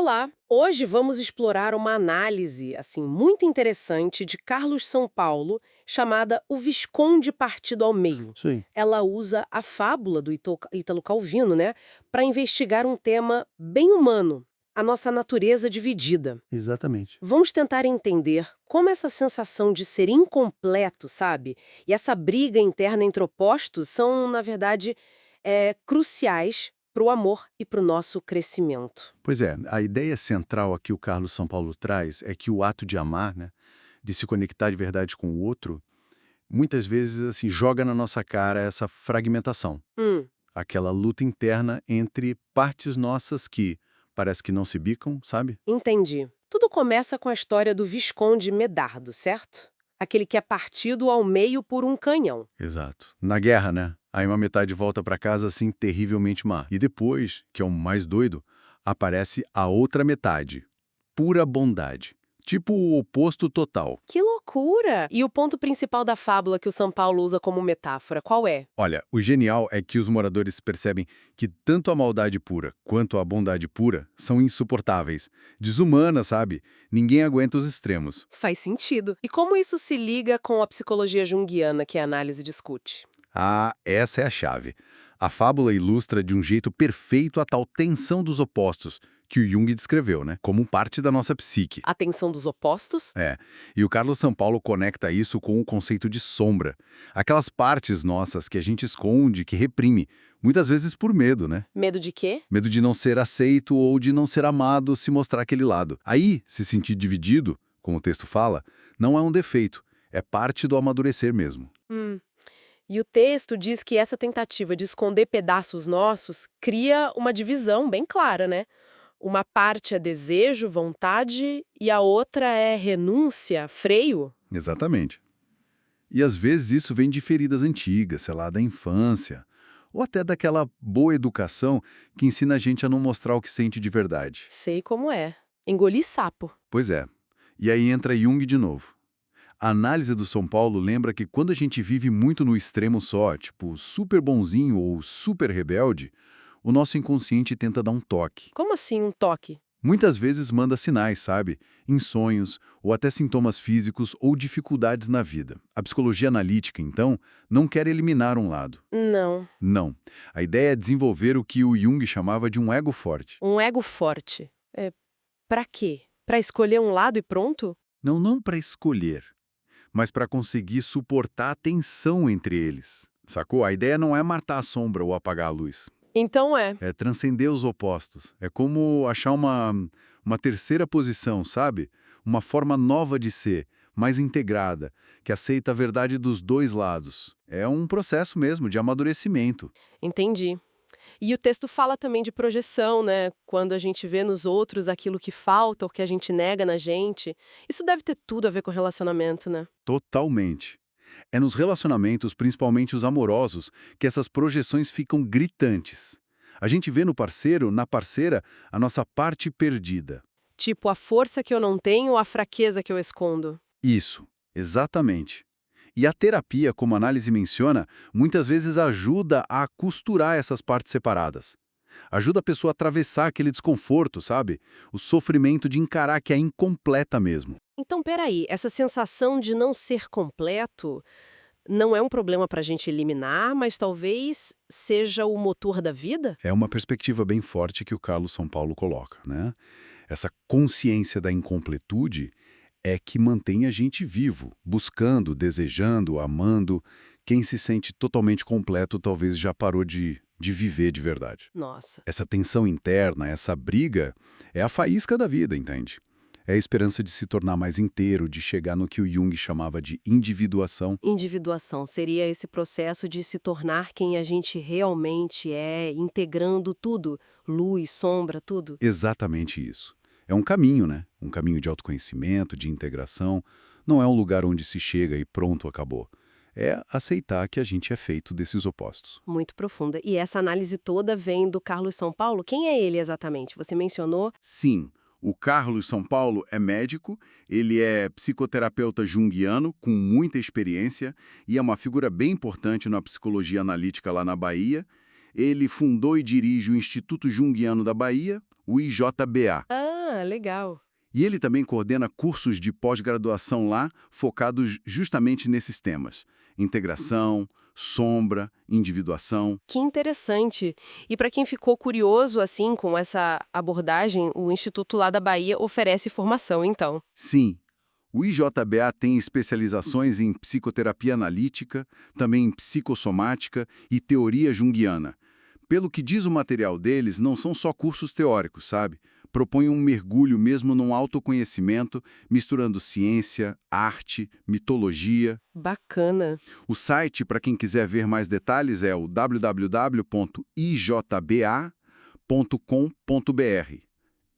Olá! Hoje vamos explorar uma análise assim muito interessante de Carlos São Paulo, chamada O Visconde Partido ao Meio. Sim, Ela usa a fábula do Ítalo Calvino, né, para investigar um tema bem humano, a nossa natureza dividida. exatamente. Vamos tentar entender como essa sensação de ser incompleto, sabe? E essa briga interna entre opostos são, na verdade, cruciais para o amor e para o nosso crescimento. Pois é, a ideia central aqui o Carlos São Paulo traz é que o ato de amar, né, de se conectar de verdade com o outro, muitas vezes assim joga na nossa cara essa fragmentação, Hum. aquela luta interna entre partes nossas que parece que não se bicam, sabe? Entendi. Tudo começa com a história do Visconde Medardo, certo? Aquele que é partido ao meio por um canhão. Exato. Na guerra, né? Aí uma metade volta pra casa assim terrivelmente má. E depois, que é o mais doido, aparece a outra metade, pura bondade. Tipo o oposto total. Que loucura! E o ponto principal da fábula que o São Paulo usa como metáfora, qual é? Olha, o genial é que os moradores percebem que tanto a maldade pura quanto a bondade pura são insuportáveis. Desumanas, sabe? Ninguém aguenta os extremos. Faz sentido. E como isso se liga com a psicologia junguiana que a análise discute? Ah, essa é a chave. A fábula ilustra de um jeito perfeito a tal tensão dos opostos que o Jung descreveu, né? Como parte da nossa psique. A tensão dos opostos? É, e o Carlos São Paulo conecta isso com o conceito de sombra. Aquelas partes nossas que a gente esconde, que reprime, muitas vezes por medo, né? Medo de quê? Medo de não ser aceito ou de não ser amado se mostrar aquele lado. Aí, se sentir dividido, como o texto fala, não é um defeito, é parte do amadurecer mesmo. Hum. E o texto diz que essa tentativa de esconder pedaços nossos cria uma divisão bem clara, né? Uma parte é desejo, vontade, e a outra é renúncia, freio. Exatamente. E às vezes isso vem de feridas antigas, sei lá, da infância, ou até daquela boa educação que ensina a gente a não mostrar o que sente de verdade. Sei como é. Engoli sapo. Pois é. E aí entra Jung de novo. A análise do São Paulo lembra que quando a gente vive muito no extremo só, tipo super bonzinho ou super rebelde, o nosso inconsciente tenta dar um toque. Como assim um toque? Muitas vezes manda sinais, sabe? Em sonhos, ou até sintomas físicos ou dificuldades na vida. A psicologia analítica, então, não quer eliminar um lado. Não. Não. A ideia é desenvolver o que o Jung chamava de um ego forte. Um ego forte. Pra quê? Pra escolher um lado e pronto? Não para escolher, mas para conseguir suportar a tensão entre eles. Sacou? A ideia não é matar a sombra ou apagar a luz. Então é. É transcender os opostos. É como achar uma terceira posição, sabe? Uma forma nova de ser, mais integrada, que aceita a verdade dos dois lados. É um processo mesmo de amadurecimento. Entendi. E o texto fala também de projeção, né? Quando a gente vê nos outros aquilo que falta ou que a gente nega na gente. Isso deve ter tudo a ver com relacionamento, né? Totalmente. É nos relacionamentos, principalmente os amorosos, que essas projeções ficam gritantes. A gente vê no parceiro, na parceira, a nossa parte perdida. Tipo, a força que eu não tenho ou a fraqueza que eu escondo. Isso, exatamente. E a terapia, como a análise menciona, muitas vezes ajuda a costurar essas partes separadas. Ajuda a pessoa a atravessar aquele desconforto, sabe? O sofrimento de encarar que é incompleta mesmo. Então, peraí, essa sensação de não ser completo não é um problema pra gente eliminar, mas talvez seja o motor da vida? É uma perspectiva bem forte que o Carlos São Paulo coloca, né? Essa consciência da incompletude é que mantém a gente vivo, buscando, desejando, amando. Quem se sente totalmente completo talvez já parou de viver de verdade. Nossa. Essa tensão interna, essa briga, é a faísca da vida, entende? É a esperança de se tornar mais inteiro, de chegar no que o Jung chamava de individuação. Individuação seria esse processo de se tornar quem a gente realmente é, integrando tudo, luz, sombra, tudo. Exatamente isso. É um caminho, né? Um caminho de autoconhecimento, de integração. Não é um lugar onde se chega e pronto, acabou. É aceitar que a gente é feito desses opostos. Muito profunda. E essa análise toda vem do Carlos São Paulo? Quem é ele exatamente? Você mencionou? Sim, o Carlos São Paulo é médico, ele é psicoterapeuta junguiano com muita experiência e é uma figura bem importante na psicologia analítica lá na Bahia. Ele fundou e dirige o Instituto Junguiano da Bahia, o IJBA. legal. E ele também coordena cursos de pós-graduação lá, focados justamente nesses temas: integração, sombra, individuação. Que interessante. E para quem ficou curioso assim com essa abordagem, o Instituto lá da Bahia oferece formação, então. Sim, o IJBA tem especializações em psicoterapia analítica, também em psicossomática e teoria junguiana. Pelo que diz o material deles, não são só cursos teóricos, sabe? Propõem um mergulho mesmo num autoconhecimento, misturando ciência, arte, mitologia. Bacana. O site, para quem quiser ver mais detalhes, é o www.ijba.com.br.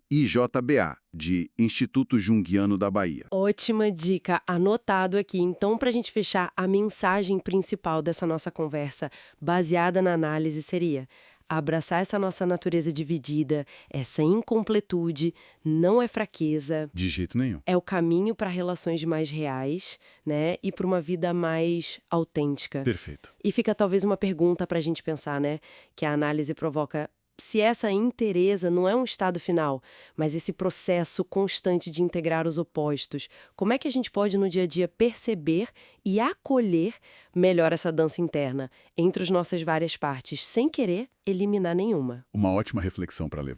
IJBA, de Instituto Junguiano da Bahia. Ótima dica, anotado aqui. Então, para a gente fechar, a mensagem principal dessa nossa conversa, baseada na análise, seria: abraçar essa nossa natureza dividida, essa incompletude, não é fraqueza, De jeito nenhum. é o caminho para relações mais reais, né? E para uma vida mais autêntica. Perfeito. E fica talvez uma pergunta para a gente pensar, né? Que a análise provoca. Se essa inteireza não é um estado final, mas esse processo constante de integrar os opostos, como é que a gente pode no dia a dia perceber e acolher melhor essa dança interna entre as nossas várias partes, sem querer eliminar nenhuma? Uma ótima reflexão para levar.